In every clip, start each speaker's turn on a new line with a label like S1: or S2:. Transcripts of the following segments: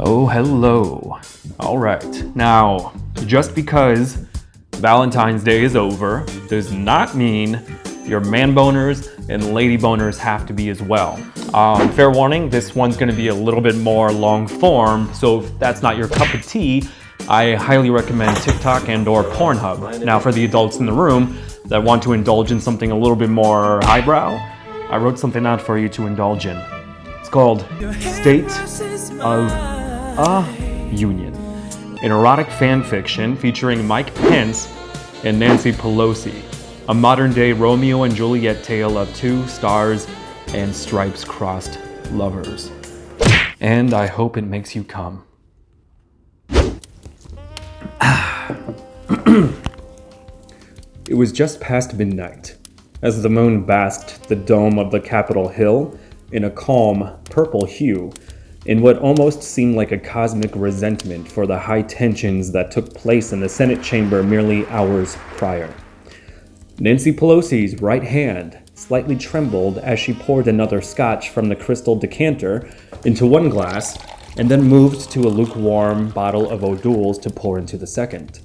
S1: Oh, hello. All right. Now, just because Valentine's Day is over does not mean your man boners and lady boners have to be as well. Fair warning, this one's gonna be a little bit more long form, so if that's not your cup of tea, I highly recommend TikTok and or Pornhub. Now, for the adults in the room that want to indulge in something a little bit more highbrow, I wrote something out for you to indulge in. It's called State of a Union, an erotic fan fiction featuring Mike Pence and Nancy Pelosi, a modern-day Romeo and Juliet tale of two stars and stripes-crossed lovers. And I hope it makes you come. It was just past midnight as the moon basked the dome of the Capitol Hill in a calm purple hue, in what almost seemed like a cosmic resentment for the high tensions that took place in the Senate chamber merely hours prior. Nancy Pelosi's right hand slightly trembled as she poured another scotch from the crystal decanter into one glass and then moved to a lukewarm bottle of O'Doul's to pour into the second.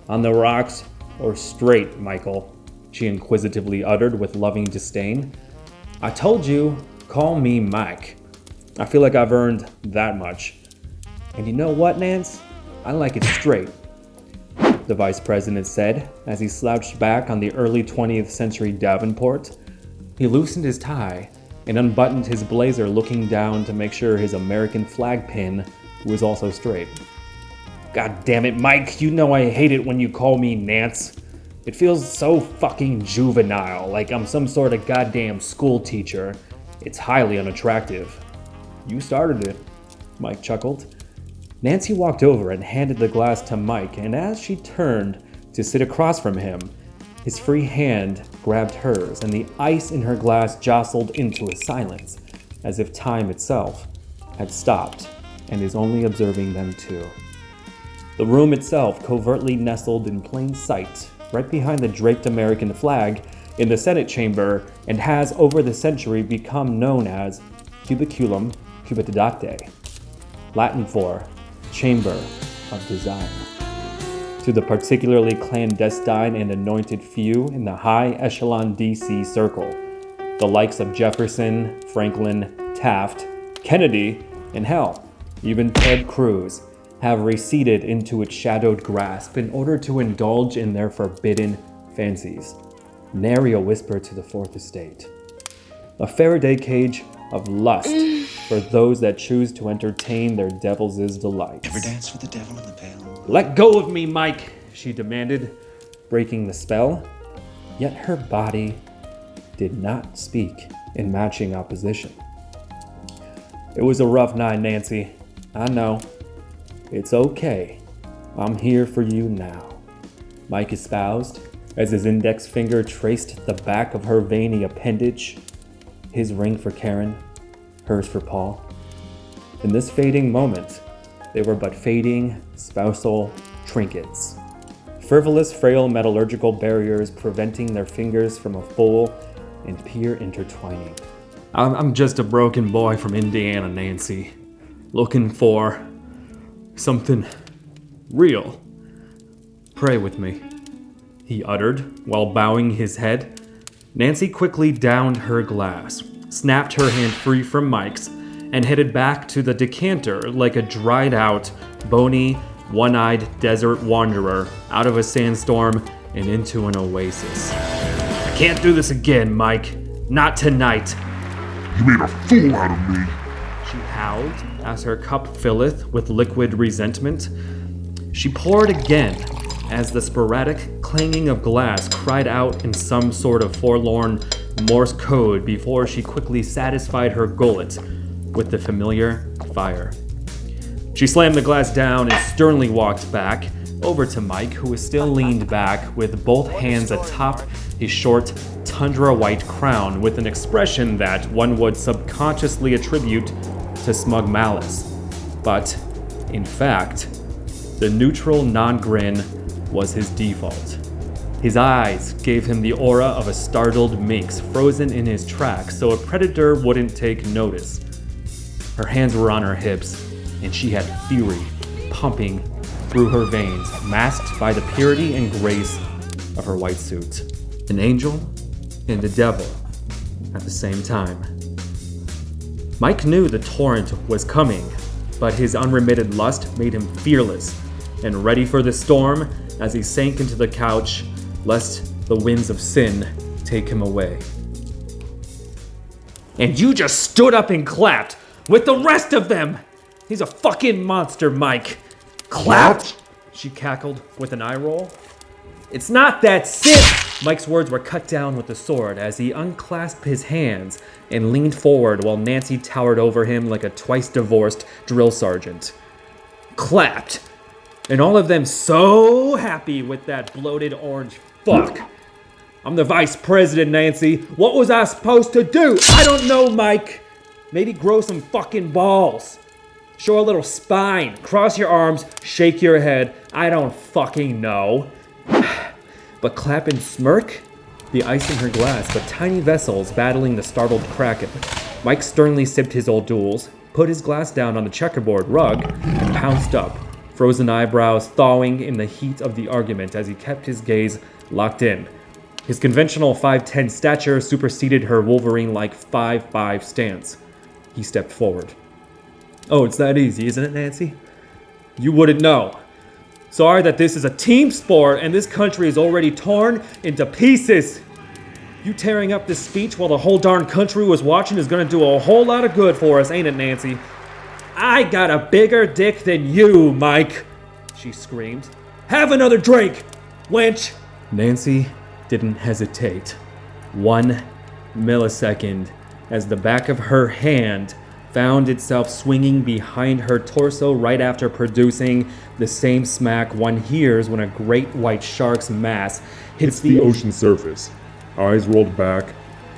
S1: "On the rocks or straight, Michael?" she inquisitively uttered with loving disdain. "I told you, call me Mike. I feel like I've earned that much. And you know what, Nance? I like it straight," the vice president said as he slouched back on the early 20th century Davenport. He loosened his tie and unbuttoned his blazer, looking down to make sure his American flag pin was also straight. "God damn it, Mike, you know I hate it when you call me Nance. It feels so fucking juvenile, like I'm some sort of goddamn school teacher. It's highly unattractive." "You started it," Mike chuckled. Nancy walked over and handed the glass to Mike, and as she turned to sit across from him, his free hand grabbed hers, and the ice in her glass jostled into a silence, as if time itself had stopped and is only observing them two. The room itself covertly nestled in plain sight, right behind the draped American flag in the Senate chamber, and has over the century become known as Cubiculum Cupidate, Latin for Chamber of Desire, to the particularly clandestine and anointed few in the high echelon DC circle. The likes of Jefferson, Franklin, Taft, Kennedy, and hell, even Ted Cruz have receded into its shadowed grasp in order to indulge in their forbidden fancies. Nary a whisper to the Fourth Estate. A Faraday cage of lust for those that choose to entertain their devil's delights.
S2: Ever dance with the devil in the pale?
S1: "Let go of me, Mike," she demanded, breaking the spell. Yet her body did not speak in matching opposition. "It was a rough night, Nancy. I know. It's okay. I'm here for you now," Mike espoused as his index finger traced the back of her veiny appendage. His ring for Karen, hers for Paul. In this fading moment, they were but fading spousal trinkets. Frivolous, frail metallurgical barriers preventing their fingers from a full and pure intertwining. I'm just a broken boy from Indiana, Nancy. Looking for something real. Pray with me," he uttered while bowing his head. Nancy quickly downed her glass, snapped her hand free from Mike's, and headed back to the decanter like a dried-out, bony, one-eyed desert wanderer out of a sandstorm and into an oasis. "I can't do this again, Mike. Not tonight."
S3: "You made a fool out of me,"
S1: she howled as her cup filleth with liquid resentment. She poured again as the sporadic clanging of glass cried out in some sort of forlorn Morse code before she quickly satisfied her gullet with the familiar fire. She slammed the glass down and sternly walked back over to Mike, who was still leaned back with both hands atop his short tundra-white crown with an expression that one would subconsciously attribute to smug malice. But, in fact, the neutral non-grin was his default. His eyes gave him the aura of a startled minx frozen in his tracks so a predator wouldn't take notice. Her hands were on her hips, and she had fury pumping through her veins, masked by the purity and grace of her white suit. An angel and a devil at the same time. Mike knew the torrent was coming, but his unremitted lust made him fearless and ready for the storm as he sank into the couch, lest the winds of sin take him away. And you just stood up and clapped with the rest of them! He's a fucking monster, Mike. Clapped? She cackled with an eye roll. It's not that simple! Mike's words were cut down with the sword as he unclasped his hands and leaned forward while Nancy towered over him like a twice-divorced drill sergeant. Clapped. And all of them so happy with that bloated orange fuck. I'm the Vice President, Nancy. What was I supposed to do? I don't know, Mike. Maybe grow some fucking balls. Show a little spine. Cross your arms. Shake your head. I don't fucking know. But clap and smirk? The ice in her glass, but tiny vessels battling the startled kraken. Mike sternly sipped his old duels, put his glass down on the checkerboard rug, and pounced up, frozen eyebrows thawing in the heat of the argument as he kept his gaze locked in. His conventional 5'10" stature superseded her Wolverine-like 5'5" stance. He stepped forward. Oh, it's that easy, isn't it, Nancy? You wouldn't know. Sorry that this is a team sport and this country is already torn into pieces. You tearing up this speech while the whole darn country was watching is gonna do a whole lot of good for us, ain't it, Nancy? I got a bigger dick than you, Mike, she screamed. Have another drink, wench. Nancy didn't hesitate. 1 millisecond as the back of her hand found itself swinging behind her torso right after producing the same smack one hears when a great white shark's mass hits
S3: the ocean surface. Eyes rolled back,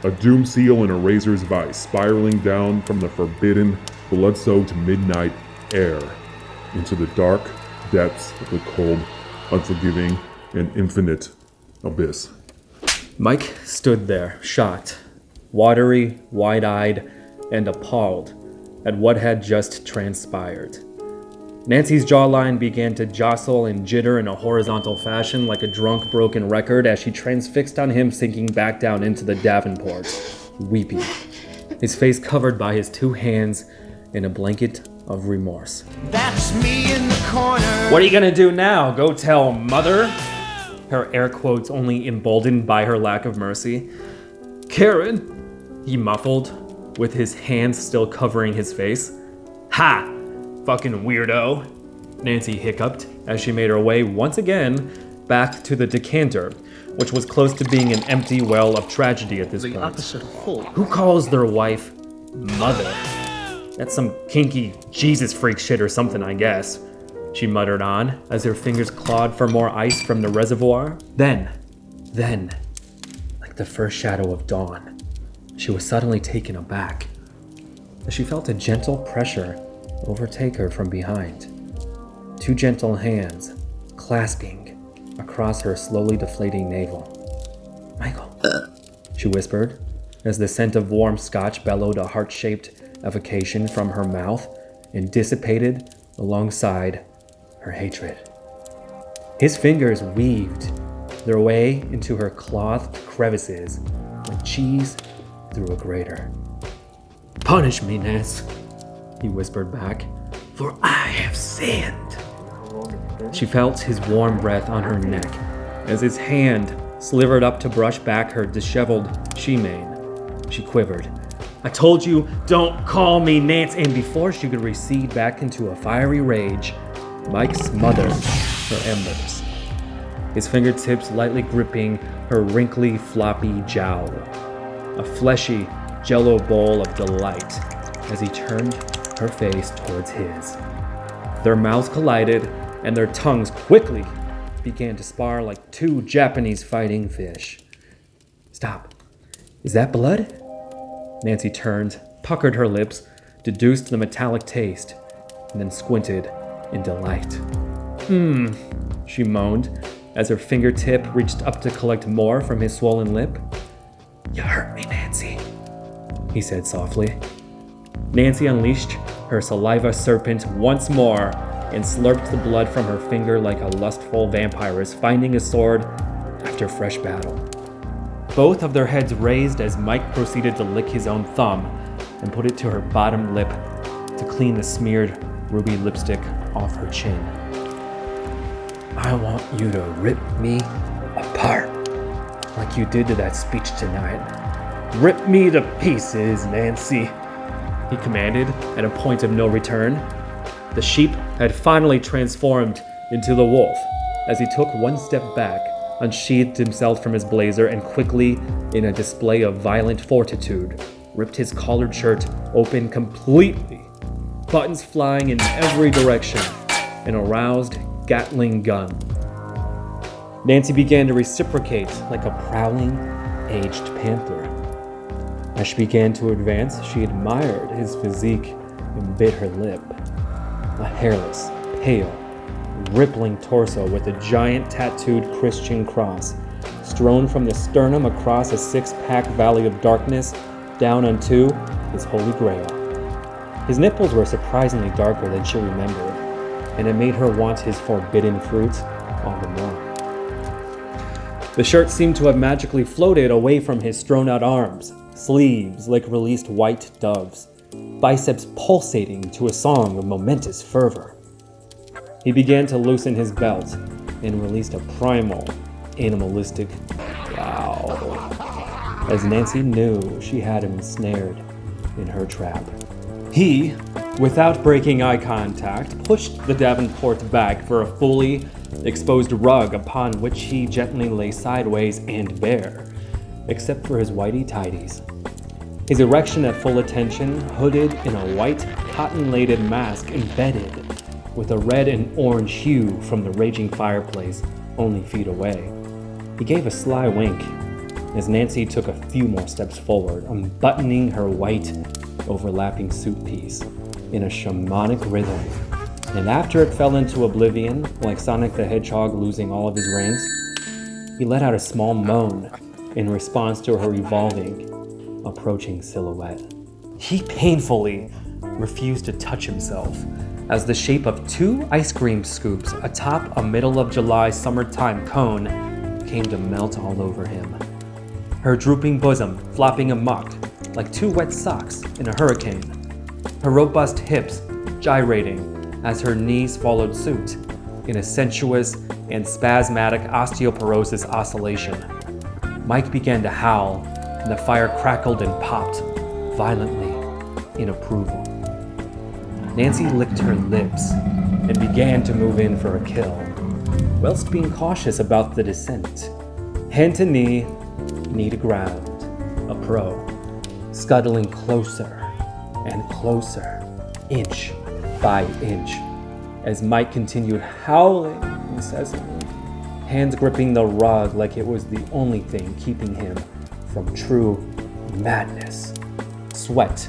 S3: a doom seal in a razor's vice spiraling down from the forbidden, blood-soaked midnight air into the dark depths of the cold, unforgiving, and infinite abyss.
S1: Mike stood there, shocked, watery, wide-eyed, and appalled at what had just transpired. Nancy's jawline began to jostle and jitter in a horizontal fashion like a drunk broken record as she transfixed on him, sinking back down into the Davenport, weeping, his face covered by his 2 hands in a blanket of remorse.
S4: That's me in the corner.
S1: What are you gonna do now? Go tell mother? Her air quotes only emboldened by her lack of mercy. Karen, he muffled, with his hands still covering his face. Ha! Fucking weirdo, Nancy hiccuped as she made her way once again back to the decanter, which was close to being an empty well of tragedy at this point.
S4: Opposite of full.
S1: Who calls their wife mother? That's some kinky Jesus freak shit or something, I guess, she muttered on as her fingers clawed for more ice from the reservoir. Then, like the first shadow of dawn, she was suddenly taken aback as she felt a gentle pressure overtake her from behind. 2 gentle hands clasping across her slowly deflating navel. Michael, she whispered as the scent of warm scotch bellowed a heart-shaped evocation from her mouth and dissipated alongside her hatred. His fingers weaved their way into her clothed crevices like cheese through a grater. Punish me, Ness, he whispered back, for I have sinned. She felt his warm breath on her neck as his hand slivered up to brush back her disheveled she-mane. She quivered. I told you, don't call me Nance. And before she could recede back into a fiery rage, Mike smothered her embers, his fingertips lightly gripping her wrinkly, floppy jowl. A fleshy, jello bowl of delight as he turned her face towards his. Their mouths collided, and their tongues quickly began to spar like 2 Japanese fighting fish. Stop. Is that blood? Nancy turned, puckered her lips, deduced the metallic taste, and then squinted in delight. She moaned as her fingertip reached up to collect more from his swollen lip. You hurt me, Nancy, he said softly. Nancy unleashed her saliva serpent once more and slurped the blood from her finger like a lustful vampiress finding a sword after fresh battle. Both of their heads raised as Mike proceeded to lick his own thumb and put it to her bottom lip to clean the smeared ruby lipstick off her chin. I want you to rip me apart, like you did to that speech tonight. Rip me to pieces, Nancy, he commanded at a point of no return. The sheep had finally transformed into the wolf as he took one step back, unsheathed himself from his blazer, and quickly, in a display of violent fortitude, ripped his collared shirt open completely, buttons flying in every direction, an aroused Gatling gun. Nancy began to reciprocate like a prowling, aged panther. As she began to advance, she admired his physique and bit her lip. A hairless, pale, rippling torso with a giant tattooed Christian cross, strewn from the sternum across a six-pack valley of darkness down unto his holy grail. His nipples were surprisingly darker than she remembered, and it made her want his forbidden fruit all the more. The shirt seemed to have magically floated away from his strewn-out arms, sleeves like released white doves, biceps pulsating to a song of momentous fervor. He began to loosen his belt and released a primal, animalistic growl, as Nancy knew she had him ensnared in her trap. He, without breaking eye contact, pushed the Davenport back for a fully exposed rug upon which he gently lay sideways and bare, except for his whitey-tidies. His erection at full attention, hooded in a white, cotton-lated mask embedded with a red and orange hue from the raging fireplace only feet away. He gave a sly wink as Nancy took a few more steps forward, unbuttoning her white, overlapping suit piece in a shamanic rhythm. And after it fell into oblivion, like Sonic the Hedgehog losing all of his rings, he let out a small moan in response to her evolving, approaching silhouette. He painfully refused to touch himself as the shape of two ice cream scoops atop a middle of July summertime cone came to melt all over him. Her drooping bosom flopping amok like two wet socks in a hurricane. Her robust hips gyrating as her knees followed suit in a sensuous and spasmodic osteoporosis oscillation. Mike began to howl, and the fire crackled and popped violently in approval. Nancy licked her lips and began to move in for a kill, whilst being cautious about the descent. Hand to knee to ground, a pro, scuttling closer and closer, inch by inch, as Mike continued howling incessantly, hands gripping the rug like it was the only thing keeping him from true madness. Sweat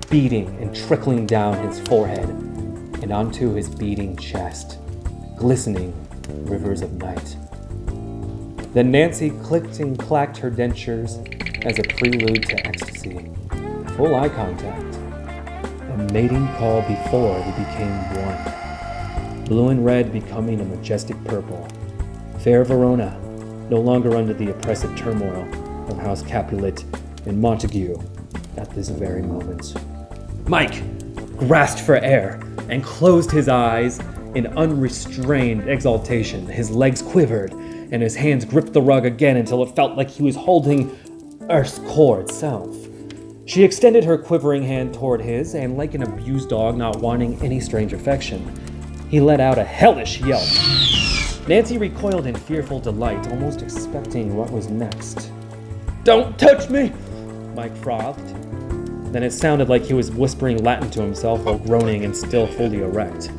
S1: beading and trickling down his forehead and onto his beating chest, glistening rivers of night. Then Nancy clicked and clacked her dentures as a prelude to ecstasy. Full eye contact. A mating call before we became one. Blue and red becoming a majestic purple. Fair Verona, no longer under the oppressive turmoil of House Capulet and Montague at this very moment. Mike grasped for air and closed his eyes in unrestrained exaltation. His legs quivered and his hands gripped the rug again until it felt like he was holding Earth's core itself. She extended her quivering hand toward his, and like an abused dog not wanting any strange affection, he let out a hellish yelp. Nancy recoiled in fearful delight, almost expecting what was next. "Don't touch me!" Mike frothed. Then it sounded like he was whispering Latin to himself while groaning and still fully erect.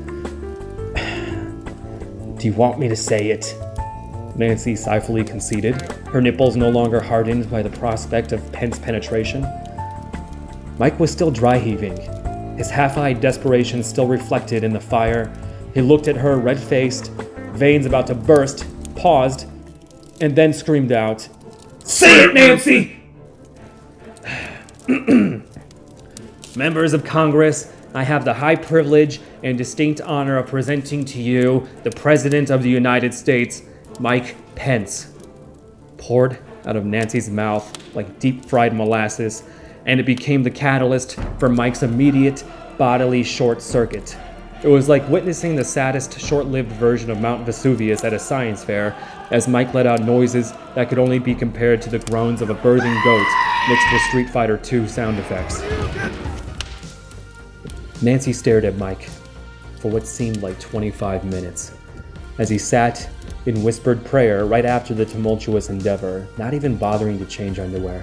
S1: "Do you want me to say it?" Nancy sipholy conceded, her nipples no longer hardened by the prospect of Pence penetration. Mike was still dry-heaving, his half-eyed desperation still reflected in the fire. He looked at her, red-faced, veins about to burst, paused, and then screamed out, "Say it, Nancy!" Members of Congress I have the high privilege and distinct honor of presenting to you the President of the United States, Mike Pence. Poured out of Nancy's mouth like deep-fried molasses, and it became the catalyst for Mike's immediate bodily short circuit. It was like witnessing the saddest short-lived version of Mount Vesuvius at a science fair, as Mike let out noises that could only be compared to the groans of a birthing goat mixed with Street Fighter II sound effects. Nancy stared at Mike for what seemed like 25 minutes, as he sat in whispered prayer right after the tumultuous endeavor, not even bothering to change underwear.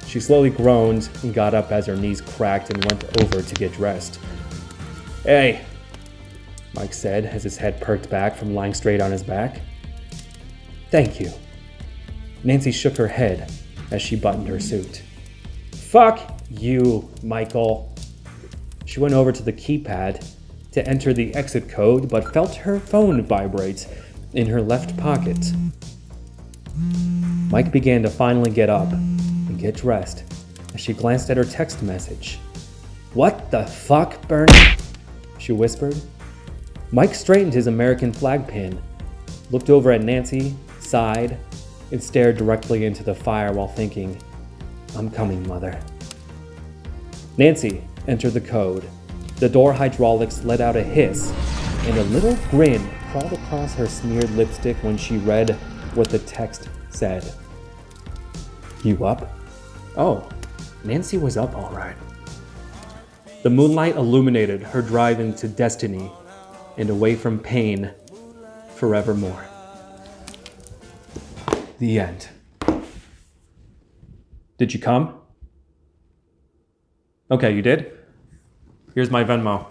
S1: She slowly groaned and got up as her knees cracked and went over to get dressed. "Hey," Mike said as his head perked back from lying straight on his back. "Thank you." Nancy shook her head as she buttoned her suit. "Fuck you, Michael." She went over to the keypad to enter the exit code, but felt her phone vibrate in her left pocket. Mike began to finally get up and get dressed as she glanced at her text message. "What the fuck, Bernie?" she whispered. Mike straightened his American flag pin, looked over at Nancy, sighed, and stared directly into the fire while thinking, "I'm coming, mother." Nancy entered the code. The door hydraulics let out a hiss, and a little grin crawled across her smeared lipstick when she read what the text said. "You up?" Oh, Nancy was up all right. The moonlight illuminated her drive into destiny and away from pain forevermore. The end. Did you come? Okay, you did? Here's my Venmo.